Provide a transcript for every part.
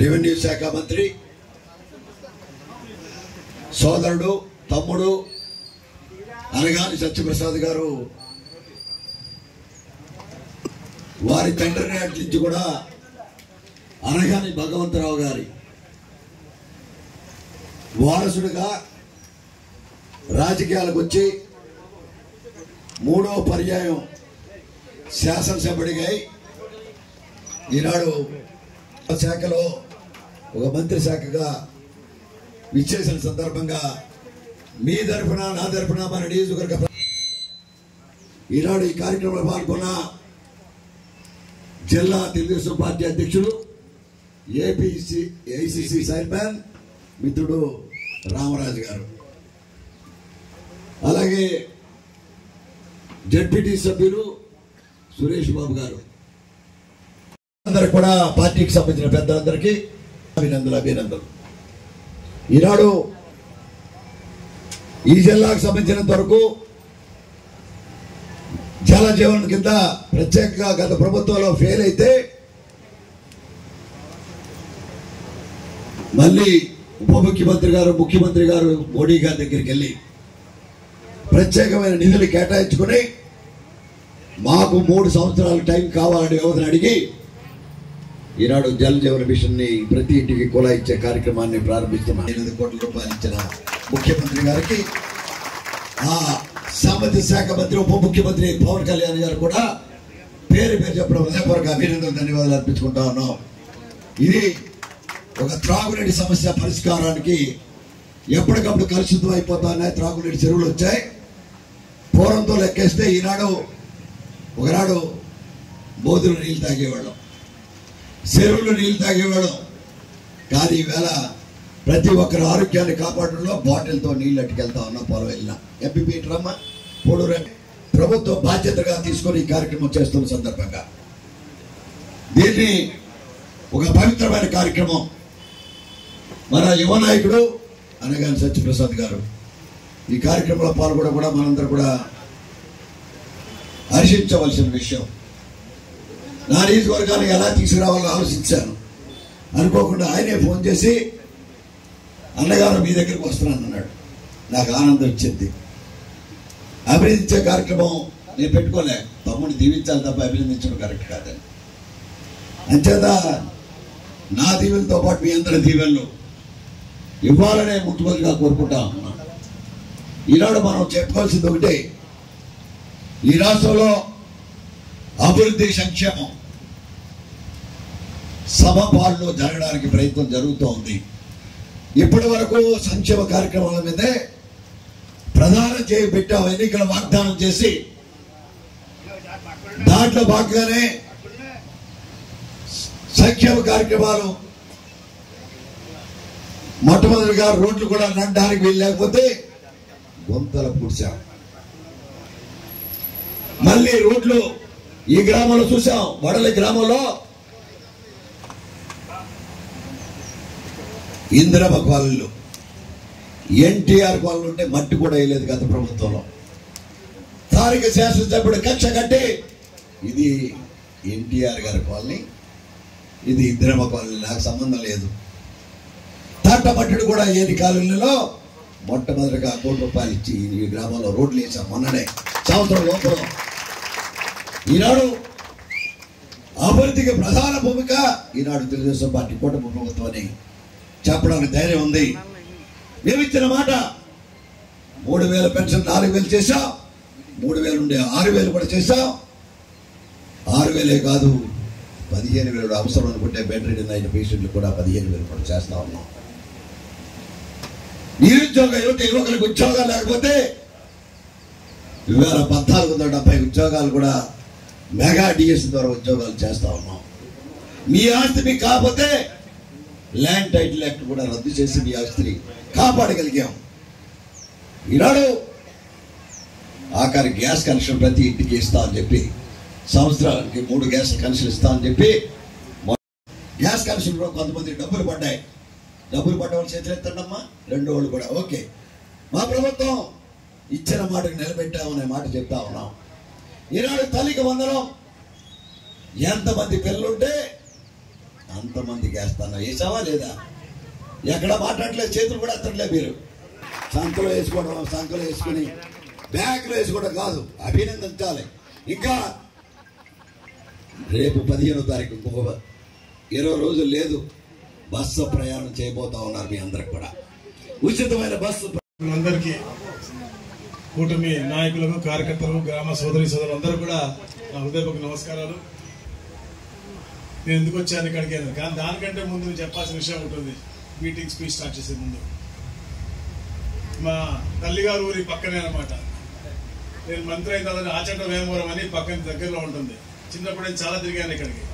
Revenue శాఖ మంత్రి సోదరుడు తమ్ముడు అనగాని సత్యప్రసాద్ గారు వారి తండ్రి నాటి నుంచి కూడా అనగాని భగవంతరావు గారి వారసుడిగా రాజకీయాలకు వచ్చి 3వ పర్యాయం శాసనసభ్యుడిగా ఈనాడు శాఖలో ఒక మంత్రి శాఖగా విచ్చేసిన సందర్భంగా మీ తరఫున నా తరఫున మన నియోజకవర్గ ఈనాడు ఈ కార్యక్రమంలో పాల్గొన్న జిల్లా తెలుగుదేశం పార్టీ అధ్యక్షులు ఏఐసిసి చైర్మన్ మిత్రుడు రామరాజు గారు, అలాగే జడ్పీటీ సభ్యులు సురేష్ బాబు గారు, అందరికి కూడా పార్టీకి సంబంధించిన పెద్దలందరికీ అభినందనలు. ఈనాడు ఈ జిల్లాకు సంబంధించినంత వరకు జల జీవన్ కింద ప్రత్యేకంగా గత ప్రభుత్వంలో ఫెయిల్ అయితే మళ్ళీ ఉప ముఖ్యమంత్రి గారు ముఖ్యమంత్రి గారు మోడీ గారి దగ్గరికి వెళ్ళి ప్రత్యేకమైన నిధులు కేటాయించుకుని మాకు 3 సంవత్సరాల టైం కావాలని వ్యవధిని అడిగి ఈనాడు జల జీవన మిషన్ ని ప్రతి ఇంటికి కులా ఇచ్చే కార్యక్రమాన్ని ప్రారంభిస్తున్నాం. 8 కోట్ల రూపాయలు ఇచ్చిన ముఖ్యమంత్రి గారికి, ఆ సాంస్కృతిక శాఖ మంత్రి ఉప ముఖ్యమంత్రి పవన్ కళ్యాణ్ గారు కూడా పేరు చెప్పడం హృదయపూర్వక అభినందనలు ధన్యవాదాలు అర్పించుకుంటా ఉన్నాం. ఇది ఒక త్రాగునీటి సమస్య పరిష్కారానికి ఎప్పటికప్పుడు కలుషితం అయిపోతున్నాయి. త్రాగునీటి చెరువులు వచ్చాయి. పూర్వంతో లెక్కేస్తే ఒకనాడు బోధులు నీళ్ళు తాగేవాళ్ళం, చెరువులు నీళ్ళు తాగేవాళ్ళం. కానీ ఈవేళ ప్రతి ఒక్కరి ఆరోగ్యాన్ని కాపాడడంలో బాటిల్తో నీళ్ళు అట్టుకెళ్తా ఉన్నాం. పొలం వెళ్ళినా ఎంపీపీ రమ్మ పొడూరు ప్రభుత్వం బాధ్యతగా తీసుకొని ఈ కార్యక్రమం చేస్తున్న సందర్భంగా దీన్ని ఒక పవిత్రమైన కార్యక్రమం మన యువ నాయకుడు అనగాని సత్యప్రసాద్ గారు ఈ కార్యక్రమంలో పాల్గొనడం కూడా మనందరూ కూడా హర్షించవలసిన విషయం. నా నియోజకవర్గాన్ని ఎలా తీసుకురావాలని ఆలోచించాను. అనుకోకుండా ఆయనే ఫోన్ చేసి అన్నగారు మీ దగ్గరికి వస్తున్నాను అన్నాడు. నాకు ఆనందం ఇచ్చింది. అభినందించే కార్యక్రమం నేను పెట్టుకోలే, తమ్ముడిని దీవించాలి తప్ప అభినందించడం కరెక్ట్ కాదని. అంచేత నా దీవెనతో పాటు మీ అందరి దీవెనలు ఇవ్వాలనే ముఖ్యమంత్రిగా కోరుకుంటా ఉన్నా. ఈనాడు మనం చెప్పుకోవాల్సింది ఒకటే, ఈ రాష్ట్రంలో అభివృద్ధి సంక్షేమం సమపాల్లో జరగడానికి ప్రయత్నం జరుగుతూ ఉంది. ఇప్పటి వరకు సంక్షేమ కార్యక్రమాల మీదే ప్రధానం చేయి పెట్టాం. ఎన్నికల వాగ్దానం చేసి దాంట్లో భాగంగానే సంక్షేమ కార్యక్రమాలు మొట్టమొదటిగా రోడ్లు కూడా నడడానికి వీలు లేకపోతే గుంతలు పూడ్చాం. మళ్ళీ రోడ్లు ఈ గ్రామంలో చూసాం. వడలి గ్రామంలో ఇందిరమ్మ కాలనీలు ఎన్టీఆర్ కాలనీ ఉంటే మట్టి కూడా వేయలేదు గత ప్రభుత్వంలో. స్థానిక శాసనసభ్యుడు కక్ష కట్టి ఇది ఎన్టీఆర్ గారి కాలనీ, ఇది ఇందిరమ్మ కాలనీ, నాకు సంబంధం లేదు. తాటమట్టుడు కూడా ఏది కాలనీలో మొట్టమొదటిగా 1 కోటి రూపాయలు ఇచ్చి ఈ గ్రామంలో రోడ్లు వేసాం. మొన్ననే సంవత్సరం లోపల. ఈనాడు అభివృద్ధికి ప్రధాన భూమిక ఈనాడు తెలుగుదేశం పార్టీ కూటమి ప్రభుత్వాన్ని చెప్పడానికి ధైర్యం ఉంది. మేము ఇచ్చిన మాట 3000 పెన్షన్ 4000 చేశాం. 3000 నుండి 6000 కూడా చేశాం. 6000 కాదు 15,000 అవసరం అనుకుంటే బెడ్ రిడన్ అయిన పేషెంట్లు కూడా 15,000 కూడా చేస్తా ఉన్నాం. నిరుద్యోగ యువకులకు ఉద్యోగాలు లేకపోతే 1470 ఉద్యోగాలు కూడా మెగా డిఎస్ ద్వారా ఉద్యోగాలు చేస్తా ఉన్నాం. మీ ఆస్తి మీకు కాకపోతే ల్యాండ్ టైటిల్ యాక్ట్ కూడా రద్దు చేసి మీ ఆస్తిని కాపాడగలిగాం. ఈనాడు ఆఖరి గ్యాస్ కనెక్షన్ ప్రతి ఇంటికి ఇస్తా అని చెప్పి, సంవత్సరానికి 3 గ్యాస్ కనెక్షన్ ఇస్తా అని చెప్పి, గ్యాస్ కనెక్షన్ కొంతమంది డబ్బులు పడ్డాయి. డబ్బులు పడ్డవాళ్ళు చేతులు ఎత్తండమ్మా, 2 వాళ్ళు కూడా ఓకే. మా ప్రభుత్వం ఇచ్చిన మాటకు నిలబెట్టామనే మాట చెప్తా ఉన్నాం. ఈనాడు తల్లికి వందనం. ఎంతమంది పిల్లలుంటే అంతమందికి వేస్తాను. వేసావా లేదా? ఎక్కడ మాట్లాడలేదు, చేతులు కూడా ఎత్తట్లేదు. మీరు సంఖలో వేసుకోవడం, సంఖలో వేసుకుని బ్యాగ్లో వేసుకోవడం కాదు, అభినందించాలి. ఇంకా రేపు 15వ తారీఖు ఇంకొక 20 రోజులు లేదు, బస్సు ప్రయాణం చేయబోతా ఉన్నారు. మీ అందరికి కూడా ఉచితమైన బస్సు. అందరికీ, కూటమి నాయకులకు, కార్యకర్తలకు, గ్రామ సోదరి సోదరులు అందరూ కూడా నా హృదయపూర్వక నమస్కారాలు. నేను ఎందుకు వచ్చాను ఇక్కడికి అని, కానీ దానికంటే ముందు నేను చెప్పాల్సిన విషయం ఉంటుంది. మీటింగ్ స్పీచ్ స్టార్ట్ చేసే ముందు, మా తల్లిగారు ఊరి పక్కనే అనమాట. నేను మంత్రి అయిన తర్వాత ఆచంట వేమవరం అని పక్కన దగ్గరలో ఉంటుంది. చిన్నప్పుడు నేను చాలా తిరిగాను ఇక్కడికి.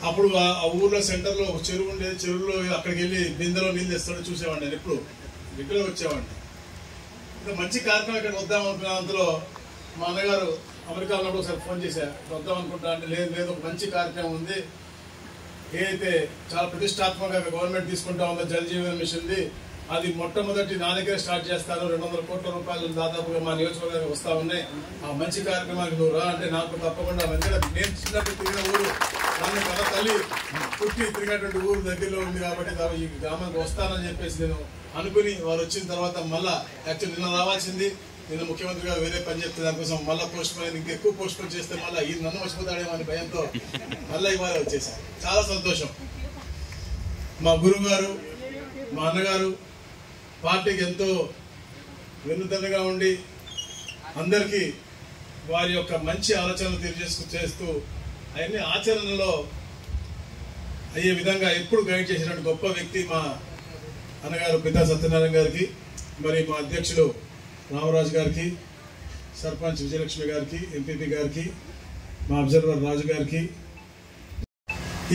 అప్పుడు ఆ ఊర్లో సెంటర్లో ఒక చెరువు ఉండేది. చెరువులో అక్కడికి వెళ్ళి బిందెలో నీళ్ళు తెస్తాడో చూసేవాడిని. నేను ఎప్పుడు రెగ్యులర్ వచ్చేవాడిని. ఇంకా మంచి కార్యక్రమం ఇక్కడ వద్దాం అనుకున్న అంతలో మా అన్నగారు అమెరికా ఉన్నప్పుడు ఒకసారి ఫోన్ చేశారు, వద్దాం అనుకుంటా అంటే, లేదు ఒక మంచి కార్యక్రమం ఉంది, ఏదైతే చాలా ప్రతిష్టాత్మకంగా గవర్నమెంట్ తీసుకుంటా ఉందో జల్ జీవన్ మిషన్ది, అది మొట్టమొదటి నా దగ్గర స్టార్ట్ చేస్తారు. 200 కోట్ల రూపాయలు దాదాపుగా మా నియోజకవర్గానికి వస్తా ఉన్నాయి. ఆ మంచి కార్యక్రమానికి నువ్వు రా అంటే నాకు తప్పకుండా మంచిగా, నేను చిన్నప్పుడు తిరిగిన ఊరు, దాన్ని కథ తల్లి పుట్టి తిరిగినటువంటి ఊరు దగ్గరలో ఉంది కాబట్టి ఈ గ్రామానికి వస్తానని చెప్పేసి నేను అనుకుని, వారు వచ్చిన తర్వాత మళ్ళా యాక్చువల్ నిన్న రావాల్సింది, నిన్న ముఖ్యమంత్రి గారు వేరే పని చెప్తే దానికోసం మళ్ళీ పోస్ట్ పోన్, ఇంకెక్కువ పోస్ట్ పోన్ చేస్తే మళ్ళీ ఈ నన్ను మర్చిపోతాడేమో అని భయంతో మళ్ళీ ఇవాళ వచ్చేసారు. చాలా సంతోషం. మా గురువు గారు, మా అన్నగారు పార్టీకి ఎంతో వెన్నుదన్నుగా ఉండి అందరికీ వారి యొక్క మంచి ఆలోచనలు చేస్తూ అవన్నీ ఆచరణలో అయ్యే విధంగా ఎప్పుడు గైడ్ చేసినటువంటి గొప్ప వ్యక్తి మా అన్నగారు పితా సత్యనారాయణ గారికి, మరి మా అధ్యక్షులు రామరాజు గారికి, సర్పంచ్ విజయలక్ష్మి గారికి, ఎంపీపీ గారికి, మా అబ్జర్వర్ రాజు గారికి.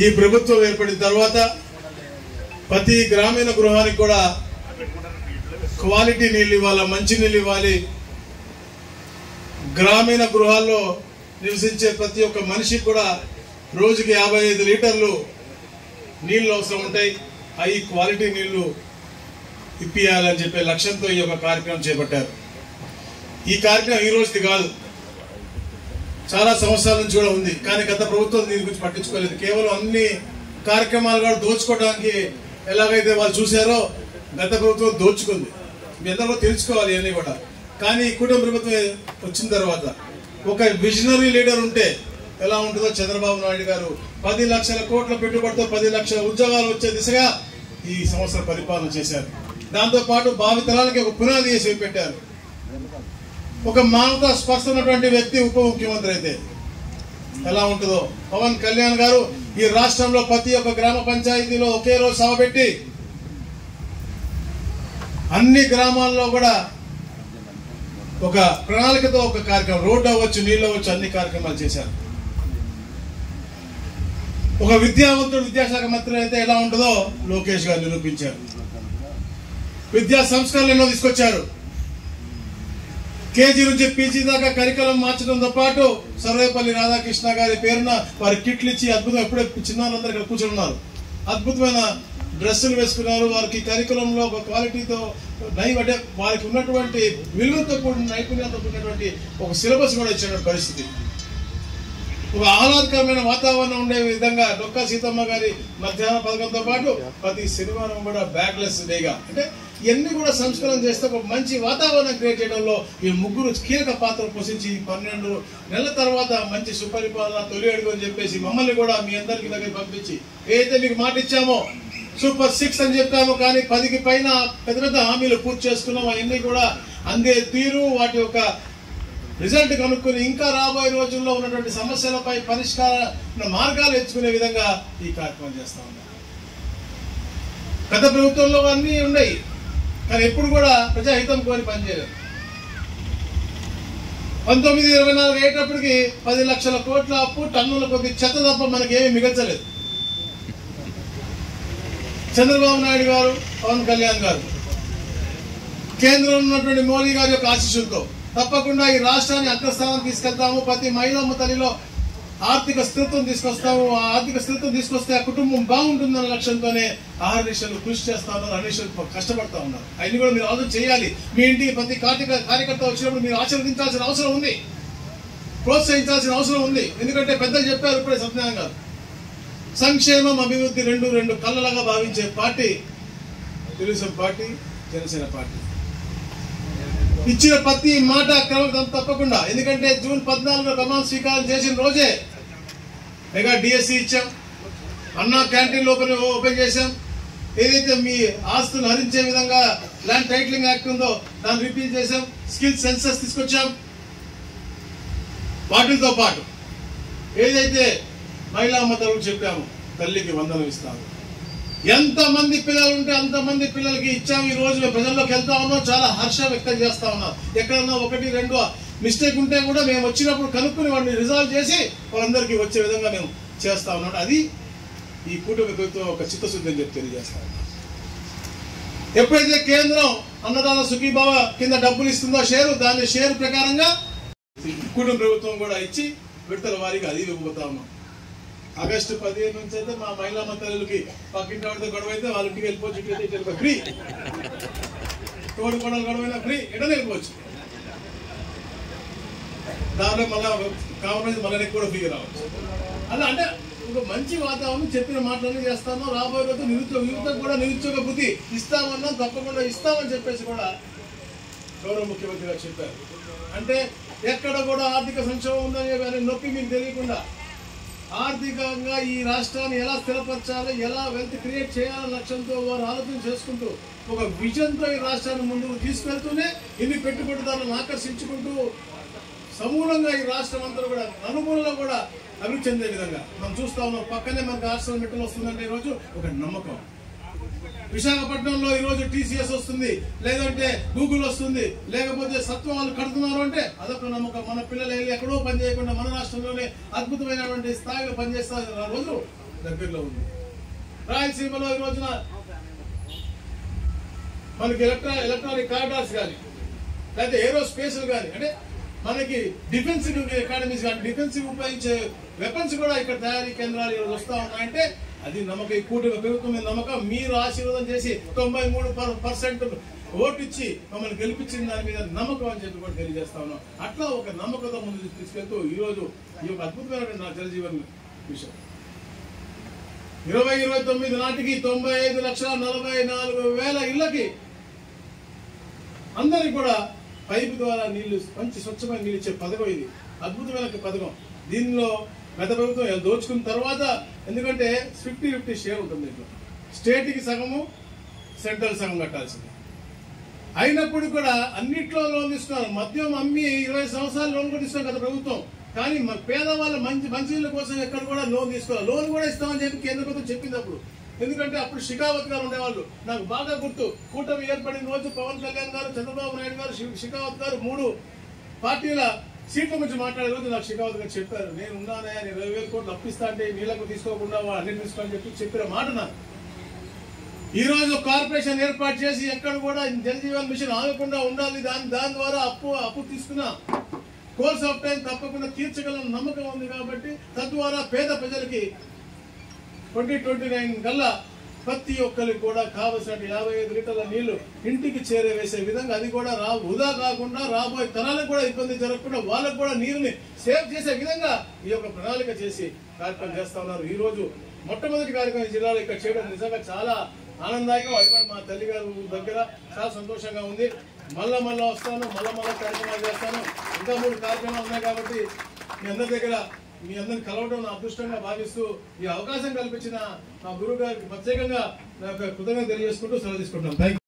ఈ ప్రభుత్వం ఏర్పడిన తర్వాత ప్రతి గ్రామీణ గృహానికి కూడా క్వాలిటీ నీళ్ళు ఇవ్వాలి, మంచి నీళ్ళు ఇవ్వాలి. గ్రామీణ గృహాల్లో నివసించే ప్రతి ఒక్క మనిషికి కూడా రోజుకి 55 లీటర్లు నీళ్లు అవసరం ఉంటాయి. అవి క్వాలిటీ నీళ్లు ఇప్పియాలని చెప్పే లక్ష్యంతో ఈ యొక్క కార్యక్రమం చేపట్టారు. ఈ కార్యక్రమం ఈ రోజుది కాదు, చాలా సంవత్సరాల నుంచి కూడా ఉంది. కానీ గత ప్రభుత్వం దీని గురించి పట్టించుకోలేదు. కేవలం అన్ని కార్యక్రమాలు కూడా దోచుకోవడానికి ఎలాగైతే వాళ్ళు చూశారో గత ప్రభుత్వం దోచుకుంది. మీ అందరూ తెలుసుకోవాలి ఇవన్నీ కూడా. కానీ కుటుంబ ప్రభుత్వం వచ్చిన తర్వాత ఒక విజనరీ లీడర్ ఉంటే ఎలా ఉంటుందో చంద్రబాబు నాయుడు గారు 10 లక్షల కోట్ల పెట్టుబడితో 10 లక్షల ఉద్యోగాలు వచ్చే దిశగా ఈ సంవత్సరం పరిపాలన చేశారు. దాంతో పాటు భావితరాలకి ఒక పునాది వేసి పెట్టారు. ఒక మానవతా స్పర్శ ఉన్నటువంటి వ్యక్తి ఉప ముఖ్యమంత్రి అయితే ఎలా ఉంటుందో. పవన్ కళ్యాణ్ గారు ఈ రాష్ట్రంలో ప్రతి ఒక్క గ్రామ పంచాయతీలో ఒకే రోజు సభ పెట్టి అన్ని గ్రామాల్లో కూడా ఒక ప్రణాళికతో ఒక కార్యక్రమం, రోడ్డు అవ్వచ్చు, నీళ్ళు అవ్వచ్చు, అన్ని కార్యక్రమాలు చేశారు. ఒక విద్యావంతుడు విద్యాశాఖ మంత్రి అయితే ఎలా ఉంటుందో లోకేష్ గారు నిరూపించారు. విద్యా సంస్కరణలు ఎన్నో తీసుకొచ్చారు. కేజీ నుంచి పీజీ దాకా కరికులం మార్చడంతో పాటు సర్వేపల్లి రాధాకృష్ణ గారి పేరున వారి కిట్లు ఇచ్చి అద్భుతం, ఎప్పుడే చిన్నారులందరూ ఇక్కడ కూర్చొని ఉన్నారు, అద్భుతమైన డ్రెస్సులు వేసుకున్నారు. వారికి కరికులంలో ఒక క్వాలిటీతో అంటే వారికి ఉన్నటువంటి విలువతో కూడిన నైపుణ్యంతో కూడినటువంటి ఒక సిలబస్ కూడా ఇచ్చినటువంటి పరిస్థితి. ఒక ఆహ్లాదకరమైన వాతావరణం ఉండే విధంగా డొక్కా సీతమ్మ గారి మధ్యాహ్న పథకంతో పాటు ప్రతి శనివారం కూడా బ్యాగ్లెస్ డేగా, అంటే ఇవన్నీ కూడా సంస్కరణ చేస్తే ఒక మంచి వాతావరణం క్రియేట్ చేయడంలో ఈ ముగ్గురు కీలక పాత్ర పోషించి 12 నెలల తర్వాత మంచి సుపరిపాలన తొలి అడుగు అని చెప్పేసి మమ్మల్ని కూడా మీ అందరికి దగ్గర పంపించి ఏదైతే మీకు మాట ఇచ్చామో సూపర్ 6 అని చెప్పాము, కానీ 10కి పైన పెద్ద పెద్ద హామీలు పూర్తి చేసుకున్నాం. అవన్నీ కూడా అందే తీరు, వాటి యొక్క రిజల్ట్ కనుక్కొని ఇంకా రాబోయే రోజుల్లో ఉన్నటువంటి సమస్యలపై పరిష్కార మార్గాలు ఎంచుకునే విధంగా ఈ కార్యక్రమం చేస్తా ఉన్నాం. గత ప్రభుత్వంలో అన్నీ ఉన్నాయి, కానీ ఎప్పుడు కూడా ప్రజాహితం కోరి పనిచేయలేదు. 1924 అయ్యేటప్పటికి 10 లక్షల కోట్ల అప్పు, టన్నుల కొద్ది చెత్త తప్ప మనకి ఏమీ మిగల్చలేదు. చంద్రబాబు నాయుడు గారు, పవన్ కళ్యాణ్ గారు, కేంద్రంలో ఉన్నటువంటి మోడీ గారి యొక్క ఆశీస్సులతో తప్పకుండా ఈ రాష్ట్రాన్ని అగ్రస్థానం తీసుకెళ్తాము. ప్రతి మహిళమ్మ తల్లిలో ఆర్థిక స్థిరత్వం తీసుకొస్తాము. ఆ ఆర్థిక స్థిరత్వం తీసుకొస్తే ఆ కుటుంబం బాగుంటుందన్న లక్ష్యంతోనే ఆహర్నిశలు కృషి చేస్తా ఉన్నారు, అన్నిశలు కష్టపడతా ఉన్నారు. అవన్నీ కూడా మీరు ఆలోచన చేయాలి. మీ ఇంటికి ప్రతి కార్యకర్త వచ్చినప్పుడు మీరు ఆశీర్వదించాల్సిన అవసరం ఉంది, ప్రోత్సహించాల్సిన అవసరం ఉంది. ఎందుకంటే పెద్దలు చెప్పారు ఇప్పుడే సత్యనారాయణ గారు, సంక్షేమం అభివృద్ధి రెండు కళ్ళలాగా భావించే party Telugu Desam party, Janasena party. ఇచ్చిన ప్రతి మాట క్రమం తప్పకుండా, ఎందుకంటే జూన్ 14 ప్రమాణ స్వీకారం చేసిన రోజే మెగా డిఎస్సి ఇచ్చాం, అన్నా క్యాంటీన్లు ఓపెన్ చేశాం, ఏదైతే మీ ఆస్తులు హరించే విధంగా ల్యాండ్ టైటిలింగ్ యాక్ట్ ఉందో దాన్ని రిపీల్ చేశాం, స్కిల్ సెన్సస్ తీసుకొచ్చాం. వాటితో పాటు ఏదైతే మహిళా మతలకు చెప్పాము, తల్లికి వందనం ఇస్తాము. ఎంతమంది పిల్లలు ఉంటే అంతమంది పిల్లలకి ఇచ్చాము. ఈ రోజు ప్రజల్లోకి వెళ్తా ఉన్నాం, చాలా హర్షం వ్యక్తం చేస్తా ఉన్నాం. ఎక్కడన్నా 1-2 మిస్టేక్ ఉంటే కూడా మేము వచ్చినప్పుడు కనుక్కుని వాడిని రిజాల్వ్ చేసి వాళ్ళందరికీ వచ్చే విధంగా మేము చేస్తా ఉన్నాం. అది ఈ కూటమి ప్రభుత్వం ఒక చిత్తశుద్ధి అని చెప్పి తెలియజేస్తా ఉన్నాం. ఎప్పుడైతే కేంద్రం అన్నదాన సుఖీభావ కింద డబ్బులు ఇస్తుందో దాని షేరు ప్రకారంగా కూటమి ప్రభుత్వం కూడా ఇచ్చి విడతల వారీగా అది ఇవ్వబోతా ఉన్నాం. ఆగస్టు 15 నుంచి అయితే మా మహిళా మంత్రులకి పక్కింటి వాడితో గొడవ అయితే వాళ్ళ ఇంటికి వెళ్ళిపోవచ్చు, ఫ్రీ. తోడు కొడలు గొడవైనా ఫ్రీ, ఎటనే వెళ్ళిపోవచ్చు. దాంట్లో మళ్ళా కాంప్రమైజ్ మళ్ళీ కూడా ఫ్రీగా రావచ్చు. అలా అంటే ఒక మంచి వాతావరణం చెప్పిన మాటలన్నీ చేస్తాను. రాబోయే రోజు యువతకు కూడా నిరుద్యోగ వృత్తి ఇస్తామన్నా తప్పకుండా ఇస్తామని చెప్పేసి కూడా గౌరవ ముఖ్యమంత్రి గారు చెప్పారు. అంటే ఎక్కడ కూడా ఆర్థిక సంక్షోభం ఉందని నొప్పి మీకు తెలియకుండా ఆర్థికంగా ఈ రాష్ట్రాన్ని ఎలా స్థిరపరచాలి, ఎలా వెల్త్ క్రియేట్ చేయాలనే లక్ష్యంతో వారు ఆలోచన చేసుకుంటూ ఒక విజన్తో ఈ రాష్ట్రాన్ని ముందుకు తీసుకెళ్తూనే ఇన్ని పెట్టుబడిదారులను ఆకర్షించుకుంటూ సమూలంగా ఈ రాష్ట్రం అంతా కూడా అనుకూలంగా కూడా అభివృద్ధి చెందే విధంగా మనం చూస్తా ఉన్నాం. పక్కనే మనకు రాష్ట్రం మెట్టలు వస్తుందంటే ఈరోజు ఒక నమ్మకం. విశాఖపట్నంలో ఈరోజు TCS వస్తుంది, లేదంటే గూగుల్ వస్తుంది, లేకపోతే సత్వం వాళ్ళు కడుతున్నారు అంటే అదొక నమ్మకం. మన పిల్లలు వెళ్ళి ఎక్కడో పని చేయకుండా మన రాష్ట్రంలోనే అద్భుతమైనటువంటి స్థాయిలో పనిచేస్తున్న రోజు దగ్గరలో ఉంది. రాయలసీమలో ఈ రోజున మనకి ఎలక్ట్రానిక్ కారిడార్స్ కానీ, లేకపోతే ఏరోస్పేస్ కానీ, అంటే మనకి డిఫెన్సివ్ అకాడమీస్ కానీ, డిఫెన్సివ్ ఉపయోగించే వెపన్స్ కూడా ఇక్కడ తయారీ కేంద్రాలు ఈరోజు వస్తా ఉన్నాయంటే అది నమ్మకం. ఈ కూటమి ప్రభుత్వం మీద నమ్మకం. మీరు ఆశీర్వాదం చేసి 93% ఓటు ఇచ్చి మమ్మల్ని గెలిపించిన దాని మీద నమ్మకం అని చెప్పి కూడా తెలియజేస్తా ఉన్నాం. అట్లా ఒక నమ్మకంతో ముందు తీసుకెళ్తూ ఈరోజు ఈ యొక్క అద్భుతమైనటువంటి నా జలజీవన్ విషయం 2029 నాటికి 95,44,000 ఇళ్లకి అందరికి కూడా పైపు ద్వారా నీళ్లు, మంచి స్వచ్ఛమైన నీళ్ళు ఇచ్చే పథకం ఇది. అద్భుతమైన పథకం. దీనిలో గత ప్రభుత్వం దోచుకున్న తర్వాత, ఎందుకంటే 50-50 షేర్ ఉంటుంది దీంట్లో, స్టేట్కి సగము సెంట్రల్ సగం కట్టాల్సింది. అయినప్పుడు కూడా అన్నిట్లో లోన్ తీసుకున్నారు. మద్యం అమ్మి 20 సంవత్సరాలు లోన్ కూడా ఇస్తున్నారు గత ప్రభుత్వం. కానీ పేదవాళ్ళ మంచి ఇళ్ళ కోసం ఎక్కడ కూడా లోన్ తీసుకోవాలి. లోన్ కూడా ఇస్తామని చెప్పి కేంద్ర ప్రభుత్వం చెప్పింది అప్పుడు. ఎందుకంటే అప్పుడు షికావత్ గారు ఉండేవాళ్ళు. నాకు బాగా గుర్తు, కూటమి ఏర్పడిన రోజు పవన్ కళ్యాణ్ గారు, చంద్రబాబు నాయుడు గారు, షికావత్ గారు 3 పార్టీల సీట్ల గురించి మాట్లాడే రోజు నాకు షికావత్ గారు చెప్పారు, నేను ఉన్నానయ్యా, నేను 20,000 కోట్లు అప్పిస్తా అంటే నీళ్లకు తీసుకోకుండా అన్నింటి తీసుకోని చెప్పిన మాట నాకు. ఈ రోజు కార్పొరేషన్ ఏర్పాటు చేసి ఎక్కడ కూడా జలజీవన్ మిషన్ ఆగకుండా ఉండాలి, దాని ద్వారా అప్పు తీసుకున్న కోర్స్ ఆఫ్ టైం తప్పకుండా తీర్చగలని నమ్మకం ఉంది. కాబట్టి తద్వారా పేద ప్రజలకి 2029 కల్లా ప్రతి ఒక్కరికి కూడా కావలసిన 55 లీటర్ల నీళ్లు ఇంటికి చేరవేసే విధంగా, అది కూడా వృధా కాకుండా రాబోయే తరాలకు కూడా ఇబ్బంది జరగకుండా వాళ్ళకు కూడా నీరుని సేవ్ చేసే విధంగా ఈ యొక్క ప్రణాళిక చేసి కార్యక్రమం చేస్తా ఉన్నారు. ఈ రోజు మొట్టమొదటి కార్యక్రమం ఈ జిల్లాలో ఇక్కడ చేయడం నిజంగా చాలా ఆనందాయకం. అది కూడా మా తల్లి గారు దగ్గర చాలా సంతోషంగా ఉంది. మళ్ళా వస్తాను, మళ్ళా కార్యక్రమాలు చేస్తాను. ఇంకా 3 కార్యక్రమాలు ఉన్నాయి కాబట్టి మీ అందరిని కలవడం నా అదృష్టంగా భావిస్తూ ఈ అవకాశం కల్పించిన మా గురువు గారికి ప్రత్యేకంగా కృతజ్ఞతలు తెలియజేసుకుంటూ సెలవు తీసుకుంటాను. Thank you.